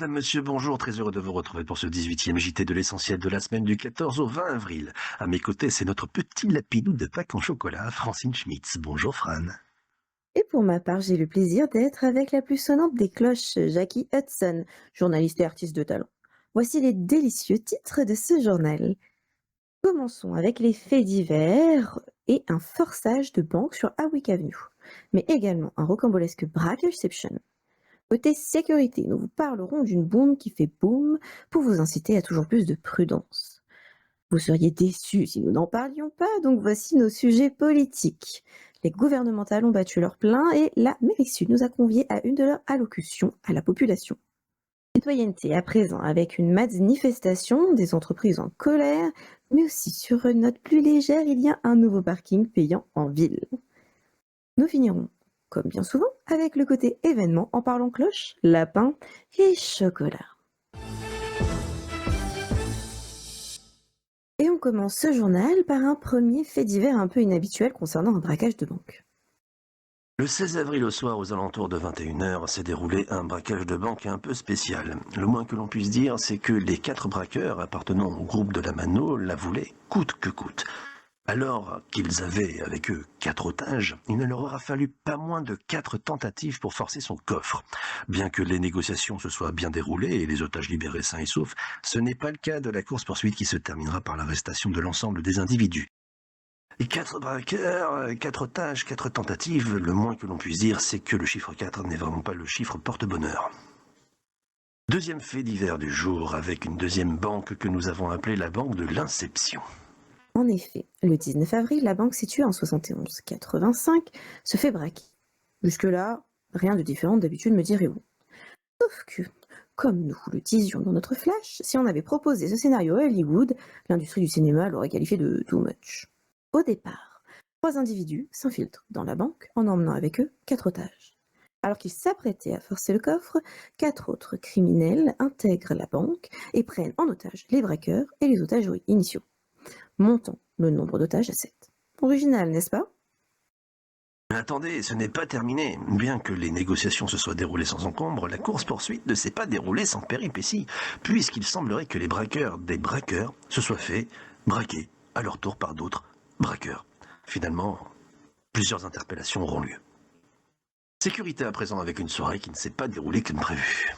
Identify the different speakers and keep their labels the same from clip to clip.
Speaker 1: Madame, monsieur, bonjour, très heureux de vous retrouver pour ce 18e JT de l'essentiel de la semaine du 14 au 20 avril. À mes côtés, c'est notre petit lapinou de Pâques en chocolat, Francine Schmitz. Bonjour Fran.
Speaker 2: Et pour ma part, j'ai le plaisir d'être avec la plus sonnante des cloches, Jackie Hudson, journaliste et artiste de talent. Voici les délicieux titres de ce journal. Commençons avec les faits divers et un forçage de banque sur Hawick Avenue, mais également un rocambolesque brackeception. Côté sécurité, nous vous parlerons d'une bombe qui fait boum pour vous inciter à toujours plus de prudence. Vous seriez déçus si nous n'en parlions pas, donc voici nos sujets politiques. Les gouvernementales ont battu leur plein et la mairie Sud nous a conviés à une de leurs allocutions à la population. Citoyenneté à présent avec une manifestation des entreprises en colère, mais aussi sur une note plus légère, il y a un nouveau parking payant en ville. Nous finirons, comme bien souvent, avec le côté événement en parlant cloche, lapin et chocolat. Et on commence ce journal par un premier fait divers un peu inhabituel concernant un braquage de banque.
Speaker 1: Le 16 avril au soir, aux alentours de 21h, s'est déroulé un braquage de banque un peu spécial. Le moins que l'on puisse dire, c'est que les 4 braqueurs appartenant au groupe de la Mano la voulaient coûte que coûte. Alors qu'ils avaient avec eux 4 otages, il ne leur aura fallu pas moins de 4 tentatives pour forcer son coffre. Bien que les négociations se soient bien déroulées et les otages libérés sains et saufs, ce n'est pas le cas de la course-poursuite qui se terminera par l'arrestation de l'ensemble des individus. Et 4 braqueurs, 4 otages, 4 tentatives, le moins que l'on puisse dire, c'est que le chiffre 4 n'est vraiment pas le chiffre porte-bonheur. Deuxième fait divers du jour, avec une deuxième banque que nous avons appelée la banque de l'Inception.
Speaker 2: En effet, le 19 avril, la banque située en 71-85 se fait braquer. Jusque-là, rien de différent d'habitude, me direz-vous. Sauf que, comme nous le disions dans notre flash, si on avait proposé ce scénario à Hollywood, l'industrie du cinéma l'aurait qualifié de too much. Au départ, 3 individus s'infiltrent dans la banque en emmenant avec eux 4 otages. Alors qu'ils s'apprêtaient à forcer le coffre, 4 autres criminels intègrent la banque et prennent en otage les braqueurs et les otages initiaux, montant le nombre d'otages à 7. Original, n'est-ce pas?
Speaker 1: Mais attendez, ce n'est pas terminé. Bien que les négociations se soient déroulées sans encombre, la course-poursuite ne s'est pas déroulée sans péripéties, puisqu'il semblerait que les braqueurs des braqueurs se soient fait braquer à leur tour par d'autres braqueurs. Finalement, plusieurs interpellations auront lieu. Sécurité à présent avec une soirée qui ne s'est pas déroulée comme prévu.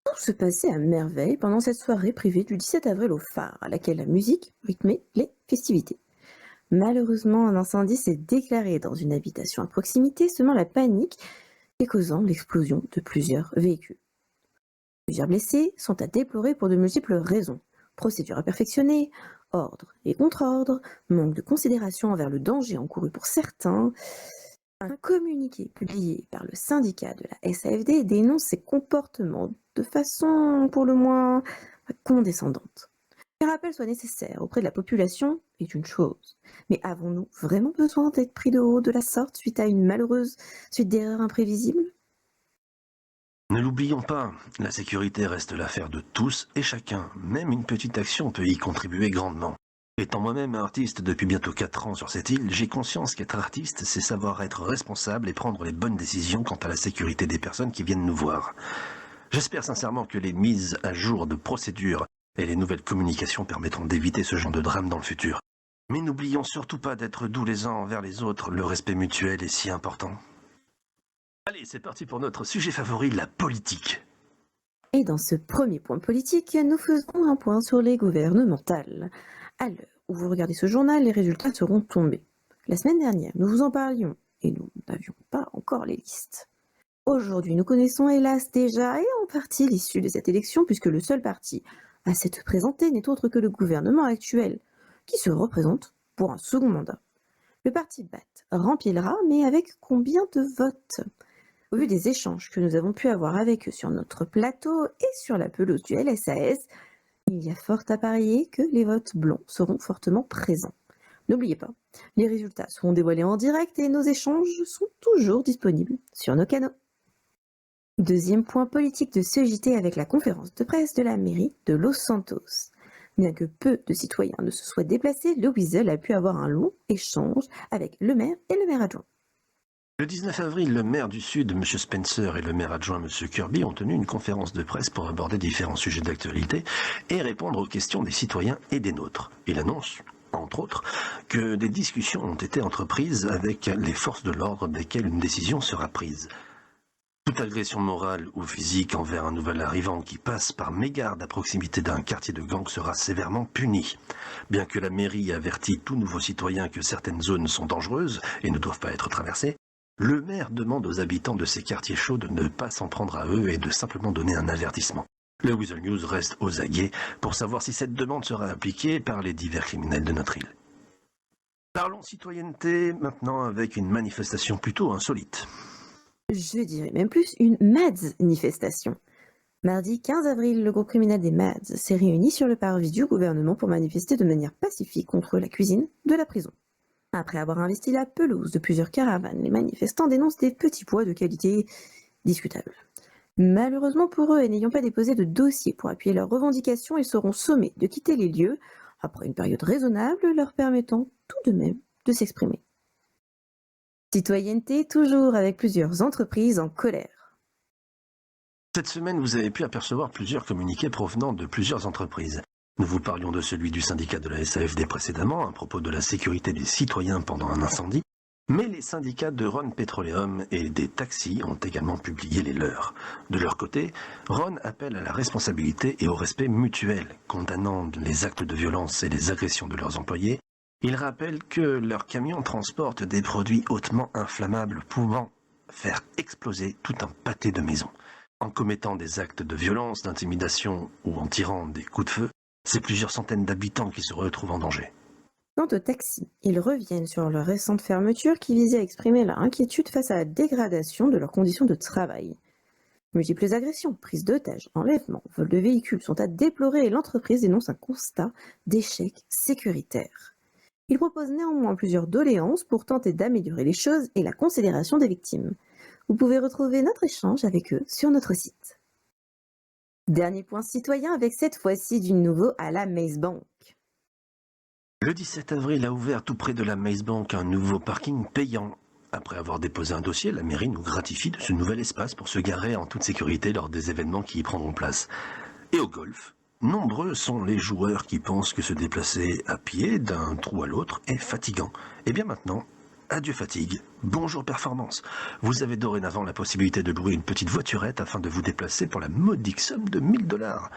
Speaker 2: Tout se passait à merveille pendant cette soirée privée du 17 avril au phare, à laquelle la musique rythmait les festivités. Malheureusement, un incendie s'est déclaré dans une habitation à proximité, semant la panique et causant l'explosion de plusieurs véhicules. Plusieurs blessés sont à déplorer pour de multiples raisons. Procédure à perfectionner, ordre et contre-ordre, manque de considération envers le danger encouru pour certains. Un communiqué publié par le syndicat de la SAFD dénonce ces comportements de façon pour le moins condescendante. Qu'un rappel soit nécessaire auprès de la population est une chose, mais avons-nous vraiment besoin d'être pris de haut de la sorte suite à une malheureuse suite d'erreurs imprévisibles?
Speaker 1: Ne l'oublions pas, la sécurité reste l'affaire de tous et chacun. Même une petite action peut y contribuer grandement. Étant moi-même artiste depuis bientôt 4 ans sur cette île, j'ai conscience qu'être artiste, c'est savoir être responsable et prendre les bonnes décisions quant à la sécurité des personnes qui viennent nous voir. J'espère sincèrement que les mises à jour de procédures et les nouvelles communications permettront d'éviter ce genre de drame dans le futur. Mais n'oublions surtout pas d'être doux les uns envers les autres, le respect mutuel est si important. Allez, c'est parti pour notre sujet favori, la politique.
Speaker 2: Et dans ce premier point politique, nous faisons un point sur les gouvernementales. À l'heure où vous regardez ce journal, les résultats seront tombés. La semaine dernière, nous vous en parlions et nous n'avions pas encore les listes. Aujourd'hui, nous connaissons hélas déjà et en partie l'issue de cette élection puisque le seul parti à s'être présenté n'est autre que le gouvernement actuel, qui se représente pour un second mandat. Le parti BAT remplira, mais avec combien de votes? Au vu des échanges que nous avons pu avoir avec eux sur notre plateau et sur la pelouse du LSAS, il y a fort à parier que les votes blancs seront fortement présents. N'oubliez pas, les résultats seront dévoilés en direct et nos échanges sont toujours disponibles sur nos canaux. Deuxième point politique de ce JT avec la conférence de presse de la mairie de Los Santos. Bien que peu de citoyens ne se soient déplacés, le Weasel a pu avoir un long échange avec le maire et le maire adjoint.
Speaker 1: Le 19 avril, le maire du Sud, M. Spencer, et le maire adjoint, M. Kirby, ont tenu une conférence de presse pour aborder différents sujets d'actualité et répondre aux questions des citoyens et des nôtres. Il annonce, entre autres, que des discussions ont été entreprises avec les forces de l'ordre desquelles une décision sera prise. Toute agression morale ou physique envers un nouvel arrivant qui passe par mégarde à proximité d'un quartier de gang sera sévèrement punie. Bien que la mairie avertit tout nouveau citoyen que certaines zones sont dangereuses et ne doivent pas être traversées, le maire demande aux habitants de ces quartiers chauds de ne pas s'en prendre à eux et de simplement donner un avertissement. Le Weasel News reste aux aguets pour savoir si cette demande sera appliquée par les divers criminels de notre île. Parlons citoyenneté maintenant avec une manifestation plutôt insolite.
Speaker 2: Je dirais même plus une manifestation. Mardi 15 avril, le groupe criminel des Mads s'est réuni sur le parvis du gouvernement pour manifester de manière pacifique contre la cuisine de la prison. Après avoir investi la pelouse de plusieurs caravanes, les manifestants dénoncent des petits pois de qualité discutable. Malheureusement pour eux, et n'ayant pas déposé de dossier pour appuyer leurs revendications, ils seront sommés de quitter les lieux après une période raisonnable leur permettant tout de même de s'exprimer. Citoyenneté toujours avec plusieurs entreprises en colère.
Speaker 1: Cette semaine, vous avez pu apercevoir plusieurs communiqués provenant de plusieurs entreprises. Nous vous parlions de celui du syndicat de la SAFD précédemment, à propos de la sécurité des citoyens pendant un incendie, mais les syndicats de Rhône Petroleum et des taxis ont également publié les leurs. De leur côté, Rhône appelle à la responsabilité et au respect mutuel, condamnant les actes de violence et les agressions de leurs employés. Ils rappellent que leurs camions transportent des produits hautement inflammables pouvant faire exploser tout un pâté de maison. En commettant des actes de violence, d'intimidation ou en tirant des coups de feu, c'est plusieurs centaines d'habitants qui se retrouvent en danger.
Speaker 2: Quant aux taxis, ils reviennent sur leur récente fermeture qui visait à exprimer leur inquiétude face à la dégradation de leurs conditions de travail. Multiples agressions, prises d'otages, enlèvements, vols de véhicules sont à déplorer et l'entreprise dénonce un constat d'échec sécuritaire. Ils proposent néanmoins plusieurs doléances pour tenter d'améliorer les choses et la considération des victimes. Vous pouvez retrouver notre échange avec eux sur notre site. Dernier point citoyen avec cette fois-ci du nouveau à la Maze Bank.
Speaker 1: Le 17 avril a ouvert tout près de la Maze Bank un nouveau parking payant. Après avoir déposé un dossier, la mairie nous gratifie de ce nouvel espace pour se garer en toute sécurité lors des événements qui y prendront place. Et au golf, nombreux sont les joueurs qui pensent que se déplacer à pied d'un trou à l'autre est fatigant. Et bien maintenant, adieu fatigue, bonjour performance. Vous avez dorénavant la possibilité de louer une petite voiturette afin de vous déplacer pour la modique somme de 1 000 $.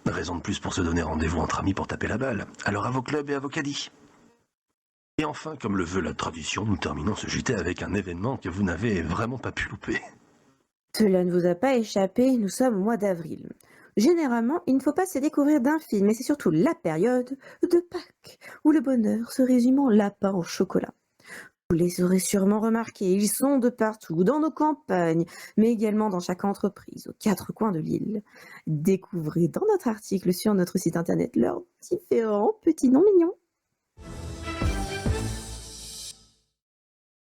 Speaker 1: Raison de plus pour se donner rendez-vous entre amis pour taper la balle. Alors à vos clubs et à vos caddies. Et enfin, comme le veut la tradition, nous terminons ce JT avec un événement que vous n'avez vraiment pas pu louper.
Speaker 2: Cela ne vous a pas échappé, nous sommes au mois d'avril. Généralement, il ne faut pas se découvrir d'un film, mais c'est surtout la période de Pâques, où le bonheur se résume en lapin au chocolat. Vous les aurez sûrement remarqués, ils sont de partout, dans nos campagnes, mais également dans chaque entreprise, aux 4 coins de l'île. Découvrez dans notre article sur notre site internet leurs différents petits noms mignons.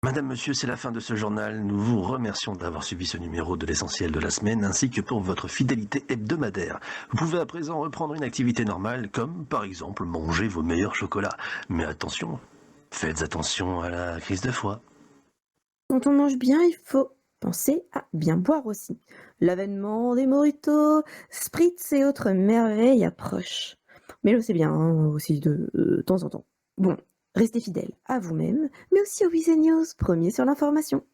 Speaker 1: Madame, monsieur, c'est la fin de ce journal. Nous vous remercions d'avoir suivi ce numéro de l'essentiel de la semaine, ainsi que pour votre fidélité hebdomadaire. Vous pouvez à présent reprendre une activité normale, comme par exemple manger vos meilleurs chocolats. Mais attention, faites attention à la crise de foie.
Speaker 2: Quand on mange bien, il faut penser à bien boire aussi. L'avènement des mojitos, spritz et autres merveilles approchent. Mais le c'est bien hein, aussi de temps en temps. Bon, restez fidèles à vous-même, mais aussi au Weasel News, premier sur l'information.